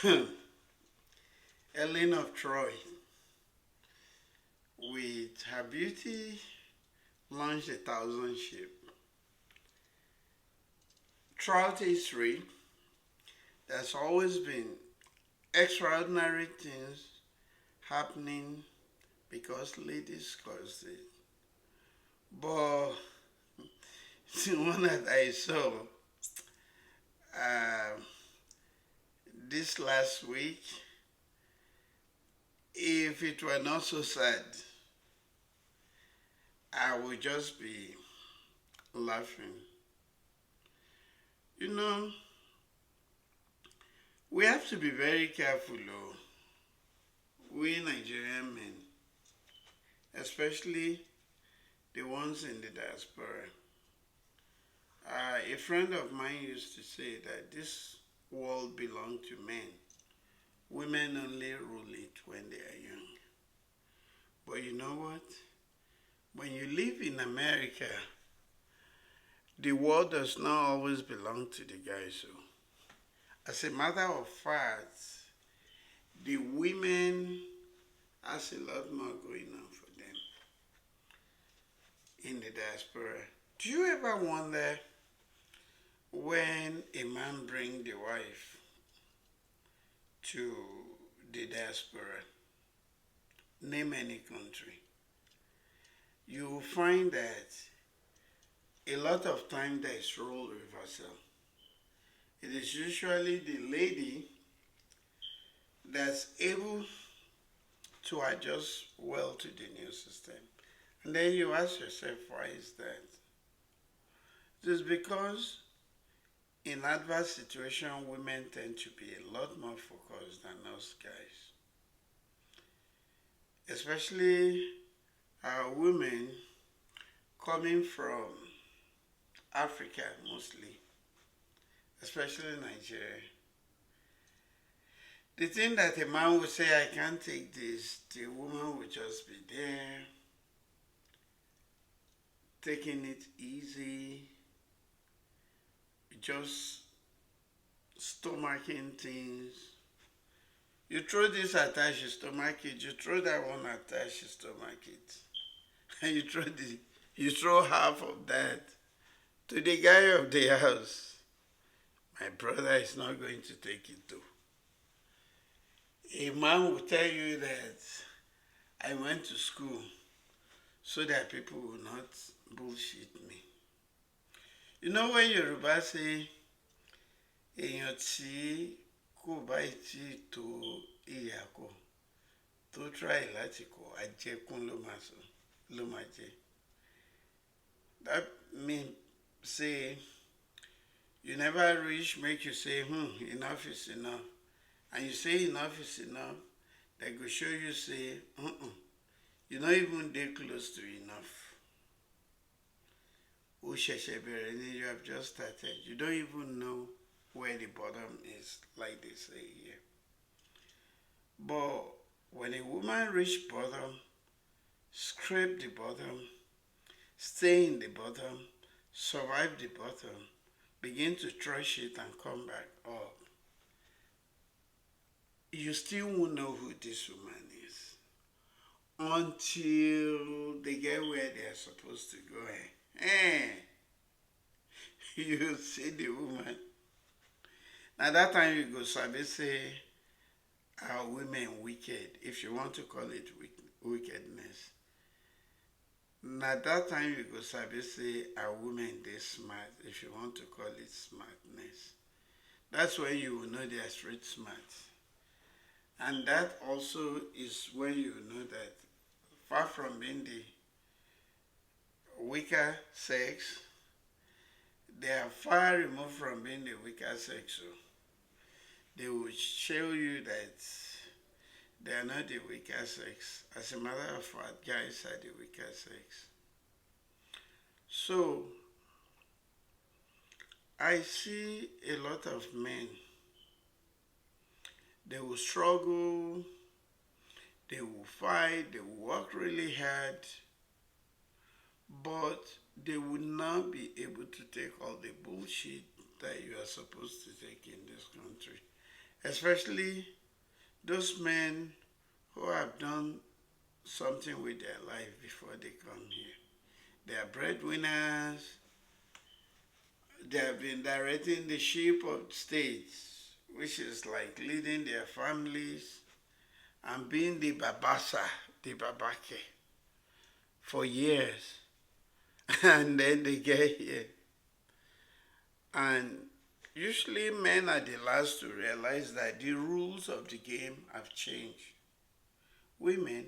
Ellen of Troy, with her beauty, launched a thousand ship. Throughout history, there's always been extraordinary things happening because ladies caused it. But the one that I saw uh, this last week, if it were not so sad, I would just be laughing. You know, we have to be very careful, though. We Nigerian men, especially the ones in the diaspora. A friend of mine used to say that this world belongs to men. Women only rule it when they are young. But you know what? When you live in America, the world does not always belong to the guys. So, as a matter of fact, the women has a lot more going on for them in the diaspora. Do you ever wonder when a man bring the wife to the diaspora, name any country, you will find that a lot of time there is role reversal. It is usually the lady that's able to adjust well to the new system. And then you ask yourself, why is that? It is because in adverse situations, women tend to be a lot more focused than us guys. Especially women coming from Africa mostly, especially Nigeria. The thing that a man would say, I can't take this, the woman would just be there, taking it easy, just stomaching things. You throw this at her, she stomach it. You throw that one at her, she stomach it. And you throw half of that to the guy of the house. My brother is not going to take it too. A man will tell you that I went to school so that people will not bullshit me. You know when Yoruba say, èèyàn tí kò bá tí tó ìyàkó tó try láti kó àjẹkún ló máa jẹ. That means say you never reach make you say enough is enough, and you say enough is enough, they go show you say you not even dey close to enough. You have just started. You don't even know where the bottom is, like they say here. But when a woman reach bottom, scrape the bottom, stay in the bottom, survive the bottom, begin to trash it and come back up, you still won't know who this woman is until they get where they are supposed to go. You see the woman. Now that time you go sabi say our women wicked, if you want to call it wickedness. Now that time you go sabi say our women they smart, if you want to call it smartness. That's when you will know they are street smart. And that also is when you know that far from being the weaker sex, they are far removed from being the weaker sex. So they will show you that they are not the weaker sex. As a matter of fact, guys are the weaker sex. So I see a lot of men. They will struggle, they will fight, they will work really hard, but they will not be able to take all the bullshit that you are supposed to take in this country. especially those men who have done something with their life before they come here. They are breadwinners. They have been directing the ship of states, which is like leading their families and being the babasa, the babake, for years. And then they get here. And usually men are the last to realize that the rules of the game have changed. Women,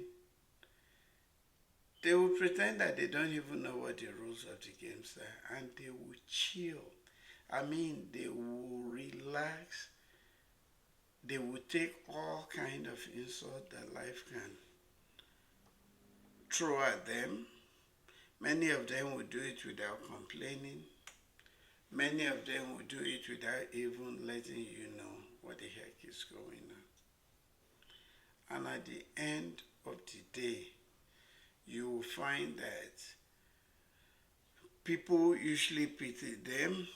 they will pretend that they don't even know what the rules of the games are, and they will chill. I mean, they will relax. They will take all kind of insult that life can throw at them. Many of them will do it without complaining. Many of them will do it without even letting you know what the heck is going on. And at the end of the day, you will find that people usually pity them.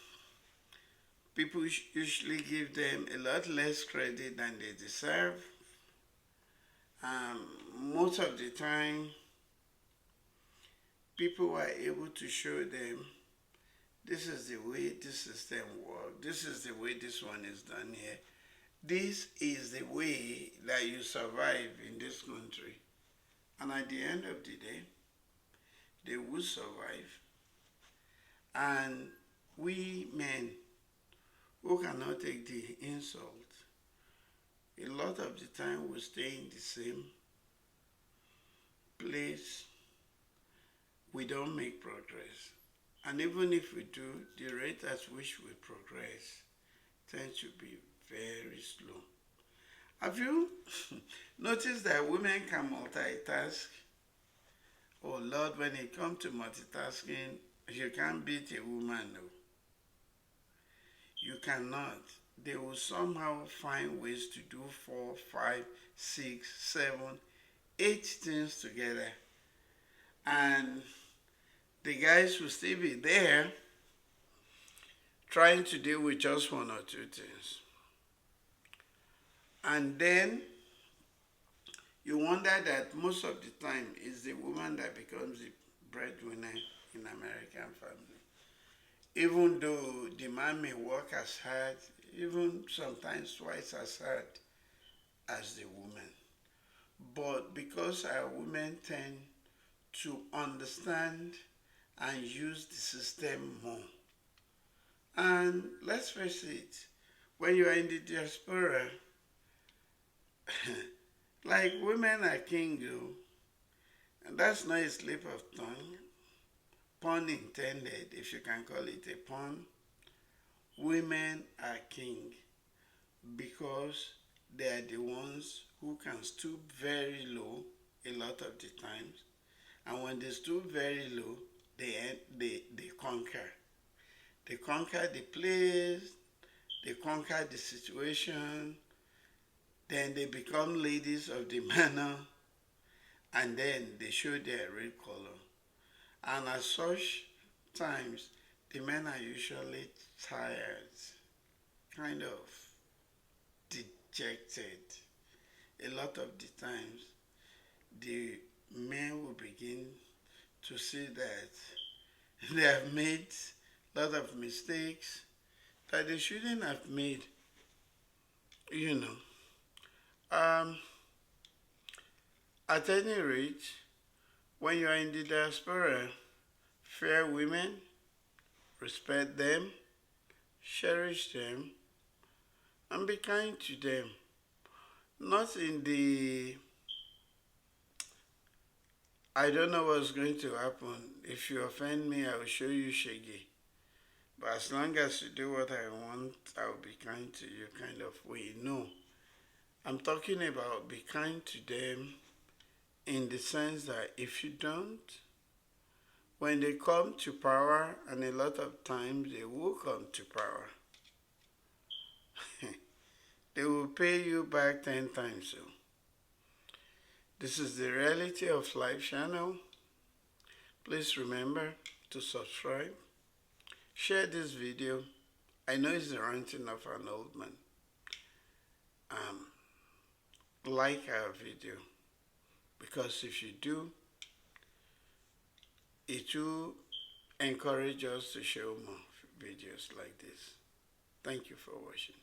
People usually give them a lot less credit than they deserve. Most of the time, people are able to show them this is the way this system works. This is the way this one is done here. This is the way that you survive in this country. And at the end of the day, they will survive. And we men who cannot take the insult, a lot of the time we stay in the same place. We don't make progress. And even if we do, the rate at which we progress tends to be very slow. Have you noticed that women can multitask? Oh Lord, when it comes to multitasking, you can't beat a woman, no. You cannot. They will somehow find ways to do 4, 5, 6, 7, 8 things together. And the guys will still be there trying to deal with just 1 or 2 things. And then you wonder that most of the time it's the woman that becomes the breadwinner in American family. Even though the man may work as hard, even sometimes twice as hard as the woman. But because our women tend to understand and use the system more. And let's face it, when you are in the diaspora, like women are king, and that's not a slip of tongue, pun intended, if you can call it a pun. Women are king because they are the ones who can stoop very low a lot of the times, and when they stoop very low, they conquer. They conquer the place, they conquer the situation, then they become ladies of the manor, and then they show their real color. And at such times, the men are usually tired, kind of dejected. A lot of the times, the men will begin to see that they have made a lot of mistakes that they shouldn't have made. At any rate, when you are in the diaspora, fear women, respect them, cherish them, and be kind to them. Not in the, I don't know what's going to happen. If you offend me, I will show you shaggy. But as long as you do what I want, I will be kind to you kind of way. No. I'm talking about be kind to them in the sense that if you don't, when they come to power, and a lot of times they will come to power, they will pay you back 10 times. So, this is the Reality of Life channel. Please remember to subscribe. Share this video. I know it's the ranting of an old man. like our video, because if you do, it will encourage us to show more videos like this. Thank you for watching.